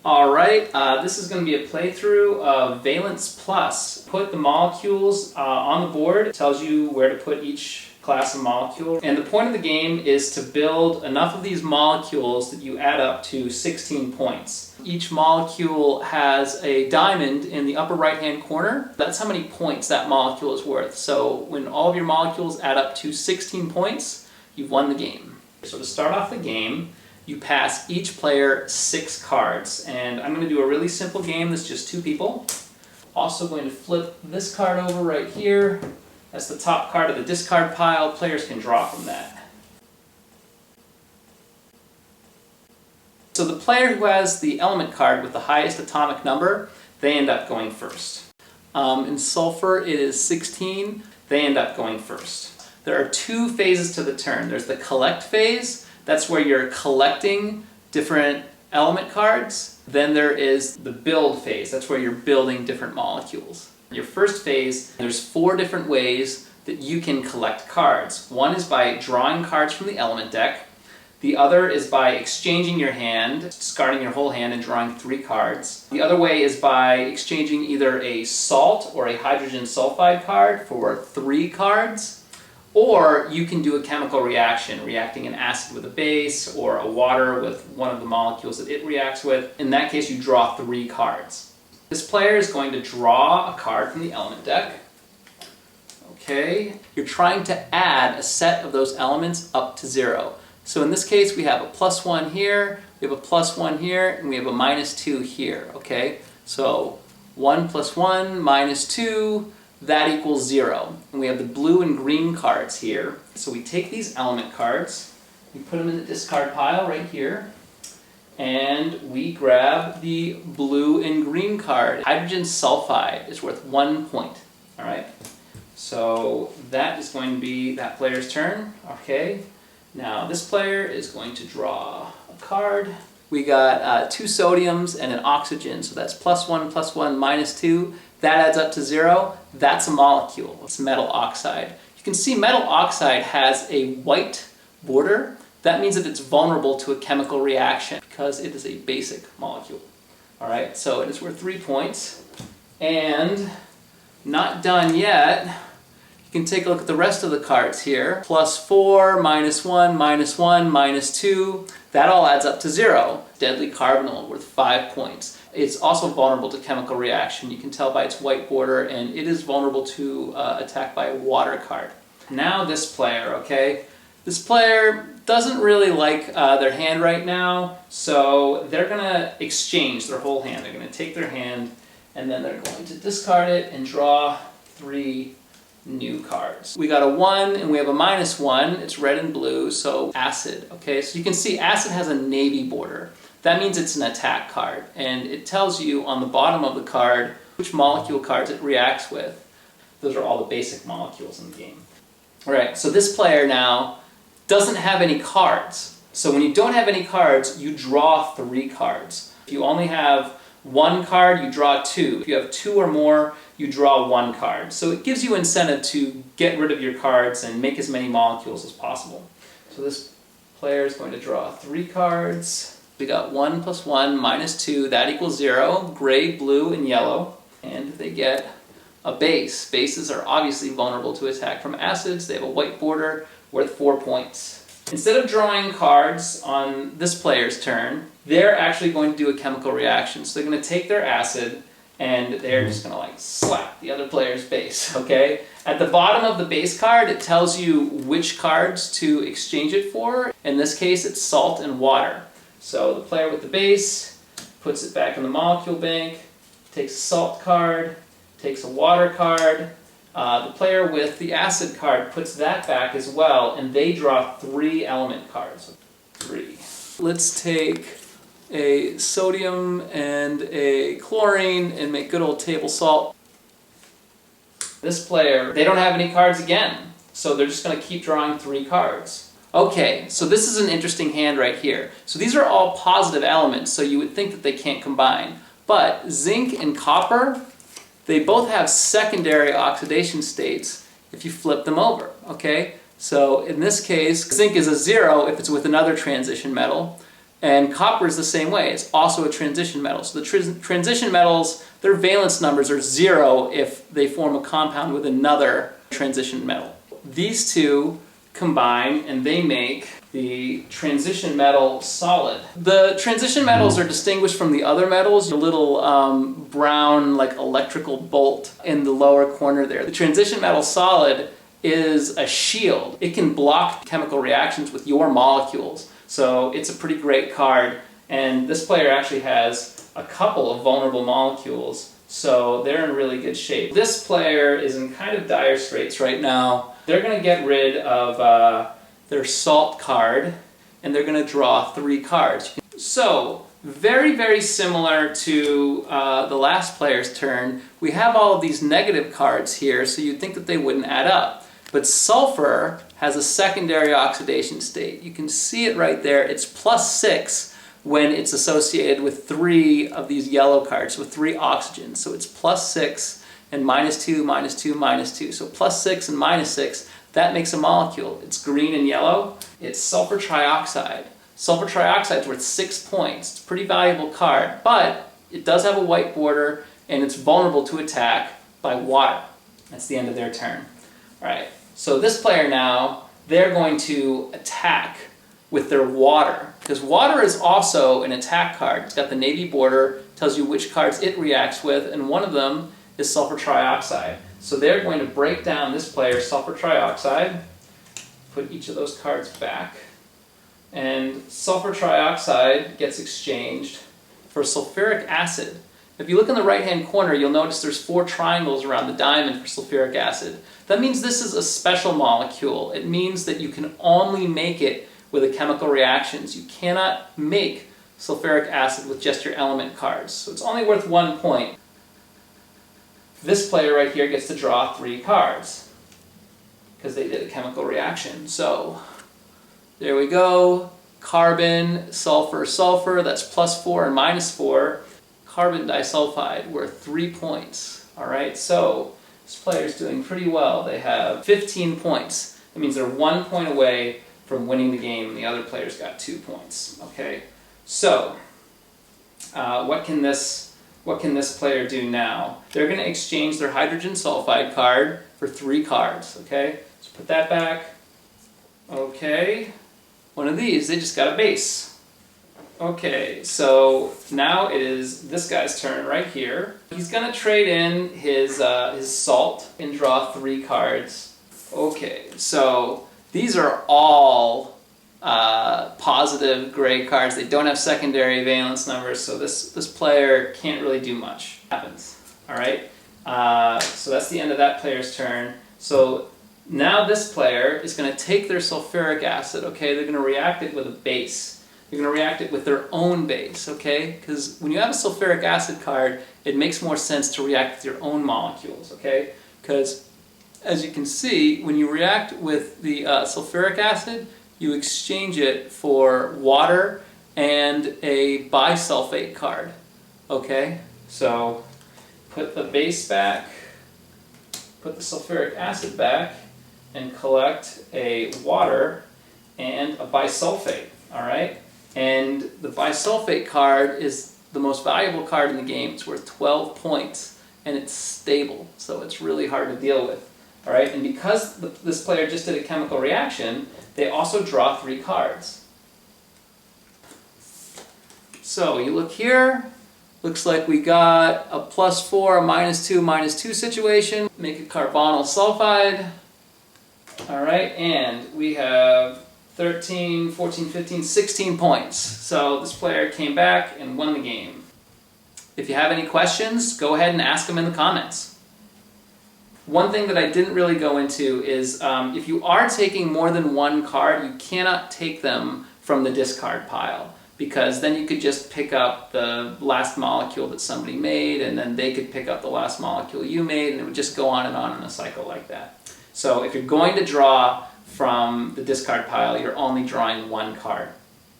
Alright, this is going to be a playthrough of Valence Plus. Put the molecules on the board. It tells you where to put each class of molecule. And the point of the game is to build enough of these molecules that you add up to 16 points. Each molecule has a diamond in the upper right hand corner. That's how many points that molecule is worth. So when all of your molecules add up to 16 points, you've won the game. So to start off the game, you pass each player 6 cards, and I'm going to do a really simple game that's just 2 people. Also going to flip this card over right here. That's the top card of the discard pile. Players can draw from that. So the player who has the element card with the highest atomic number, they end up going first. In sulfur it is 16, they end up going first. There are 2 phases to the turn. There's the collect phase. That's where you're collecting different element cards. Then there is the build phase. That's where you're building different molecules. Your first phase, there's 4 different ways that you can collect cards. One is by drawing cards from the element deck. The other is by exchanging your hand, discarding your whole hand and drawing 3 cards. The other way is by exchanging either a salt or a hydrogen sulfide card for 3 cards. Or you can do a chemical reaction, reacting an acid with a base or a water with one of the molecules that it reacts with. In that case, you draw 3 cards. This player is going to draw a card from the element deck. Okay, you're trying to add a set of those elements up to 0. So in this case, we have a +1 here, we have a +1 here, and we have a -2 here, okay? So 1 + 1 -2, that equals 0. And we have the blue and green cards here. So we take these element cards, we put them in the discard pile right here, and we grab the blue and green card. Hydrogen sulfide is worth 1 point. Alright, so that is going to be that player's turn. Okay, now this player is going to draw a card. We got 2 sodiums and an oxygen, so that's +1 +1 -2. That adds up to 0. That's a molecule. It's metal oxide. You can see metal oxide has a white border. That means that it's vulnerable to a chemical reaction because it is a basic molecule. Alright, so it is worth 3 points. And not done yet. You can take a look at the rest of the cards here. +4, -1, -1, -2. That all adds up to 0. Deadly carbonyl worth 5 points. It's also vulnerable to chemical reaction. You can tell by its white border, and it is vulnerable to attack by a water card. Now this player, okay? This player doesn't really like their hand right now, so they're going to exchange their whole hand. They're going to take their hand, and then they're going to discard it and draw 3 new cards. We got a 1 and we have a -1. It's red and blue, so acid. Okay, so you can see acid has a navy border. That means it's an attack card, and it tells you on the bottom of the card which molecule cards it reacts with. Those are all the basic molecules in the game. Alright, so this player now doesn't have any cards. So when you don't have any cards, you draw 3 cards. If you only have 1 card, you draw 2. If you have 2 or more, you draw 1 card. So it gives you incentive to get rid of your cards and make as many molecules as possible. So this player is going to draw 3 cards. We got 1 + 1 -2, that equals 0. Gray, blue, and yellow. And they get a base. Bases are obviously vulnerable to attack from acids. They have a white border worth 4 points. Instead of drawing cards on this player's turn, they're actually going to do a chemical reaction. So they're going to take their acid and they're just going to like slap the other player's base, okay? At the bottom of the base card, it tells you which cards to exchange it for. In this case, it's salt and water. So the player with the base puts it back in the molecule bank, takes a salt card, takes a water card. The player with the acid card puts that back as well, and they draw 3 element cards. 3. Let's take a sodium and a chlorine and make good old table salt. This player, they don't have any cards again, so they're just going to keep drawing 3 cards. Okay, so this is an interesting hand right here. So these are all positive elements, so you would think that they can't combine. But zinc and copper, they both have secondary oxidation states if you flip them over, okay? So in this case, zinc is a 0 if it's with another transition metal. And copper is the same way. It's also a transition metal. So the transition metals, their valence numbers are 0 if they form a compound with another transition metal. These two combine and they make the transition metal solid. The transition metals are distinguished from the other metals. A little brown, like electrical bolt in the lower corner there. The transition metal solid is a shield. It can block chemical reactions with your molecules. So it's a pretty great card. And this player actually has a couple of vulnerable molecules. So they're in really good shape. This player is in kind of dire straits right now. They're going to get rid of their salt card, and they're going to draw 3 cards. So, very, very similar to the last player's turn, we have all of these negative cards here, so you'd think that they wouldn't add up. But sulfur has a secondary oxidation state. You can see it right there. It's +6 when it's associated with 3 of these yellow cards, with 3 oxygens. So it's +6 and -2, -2, -2. So +6 and -6. That makes a molecule. It's green and yellow. It's sulfur trioxide. Sulfur trioxide is worth 6 points. It's a pretty valuable card, but it does have a white border and it's vulnerable to attack by water. That's the end of their turn. All right, so this player now, they're going to attack with their water, because water is also an attack card. It's got the navy border, tells you which cards it reacts with, and one of them is sulfur trioxide. So they're going to break down this player's sulfur trioxide, put each of those cards back, and sulfur trioxide gets exchanged for sulfuric acid. If you look in the right-hand corner, you'll notice there's 4 triangles around the diamond for sulfuric acid. That means this is a special molecule. It means that you can only make it with the chemical reactions. You cannot make sulfuric acid with just your element cards. So it's only worth 1 point. This player right here gets to draw 3 cards because they did a chemical reaction. So there we go. Carbon, sulfur, sulfur, that's +4 and -4. Carbon disulfide worth 3 points. All right, so this player's doing pretty well. They have 15 points. That means they're 1 point away from winning the game, and the other player's got 2 points. Okay, so what can this player do now? They're going to exchange their hydrogen sulfide card for 3 cards. Okay, so put that back. Okay, one of these, they just got a base. Okay, so now it is this guy's turn right here. He's going to trade in his salt and draw 3 cards. Okay, so these are all positive gray cards. They don't have secondary valence numbers, so this player can't really do much. Happens. All right, so that's the end of that player's turn. So now this player is going to take their sulfuric acid. Okay, they're going to react it with a base. They're going to react it with their own base, okay? Because when you have a sulfuric acid card, it makes more sense to react with your own molecules, okay? Because as you can see, when you react with the sulfuric acid, you exchange it for water and a bisulfate card, okay? So put the base back, put the sulfuric acid back, and collect a water and a bisulfate, all right? And the bisulfate card is the most valuable card in the game. It's worth 12 points, and it's stable, so it's really hard to deal with. All right, and because this player just did a chemical reaction, they also draw 3 cards. So you look here, looks like we got a +4, a -2, -2 situation. Make a carbonyl sulfide. All right, and we have 13, 14, 15, 16 points. So this player came back and won the game. If you have any questions, go ahead and ask them in the comments. One thing that I didn't really go into is if you are taking more than 1 card, you cannot take them from the discard pile, because then you could just pick up the last molecule that somebody made, and then they could pick up the last molecule you made, and it would just go on in a cycle like that. So if you're going to draw from the discard pile, you're only drawing 1 card.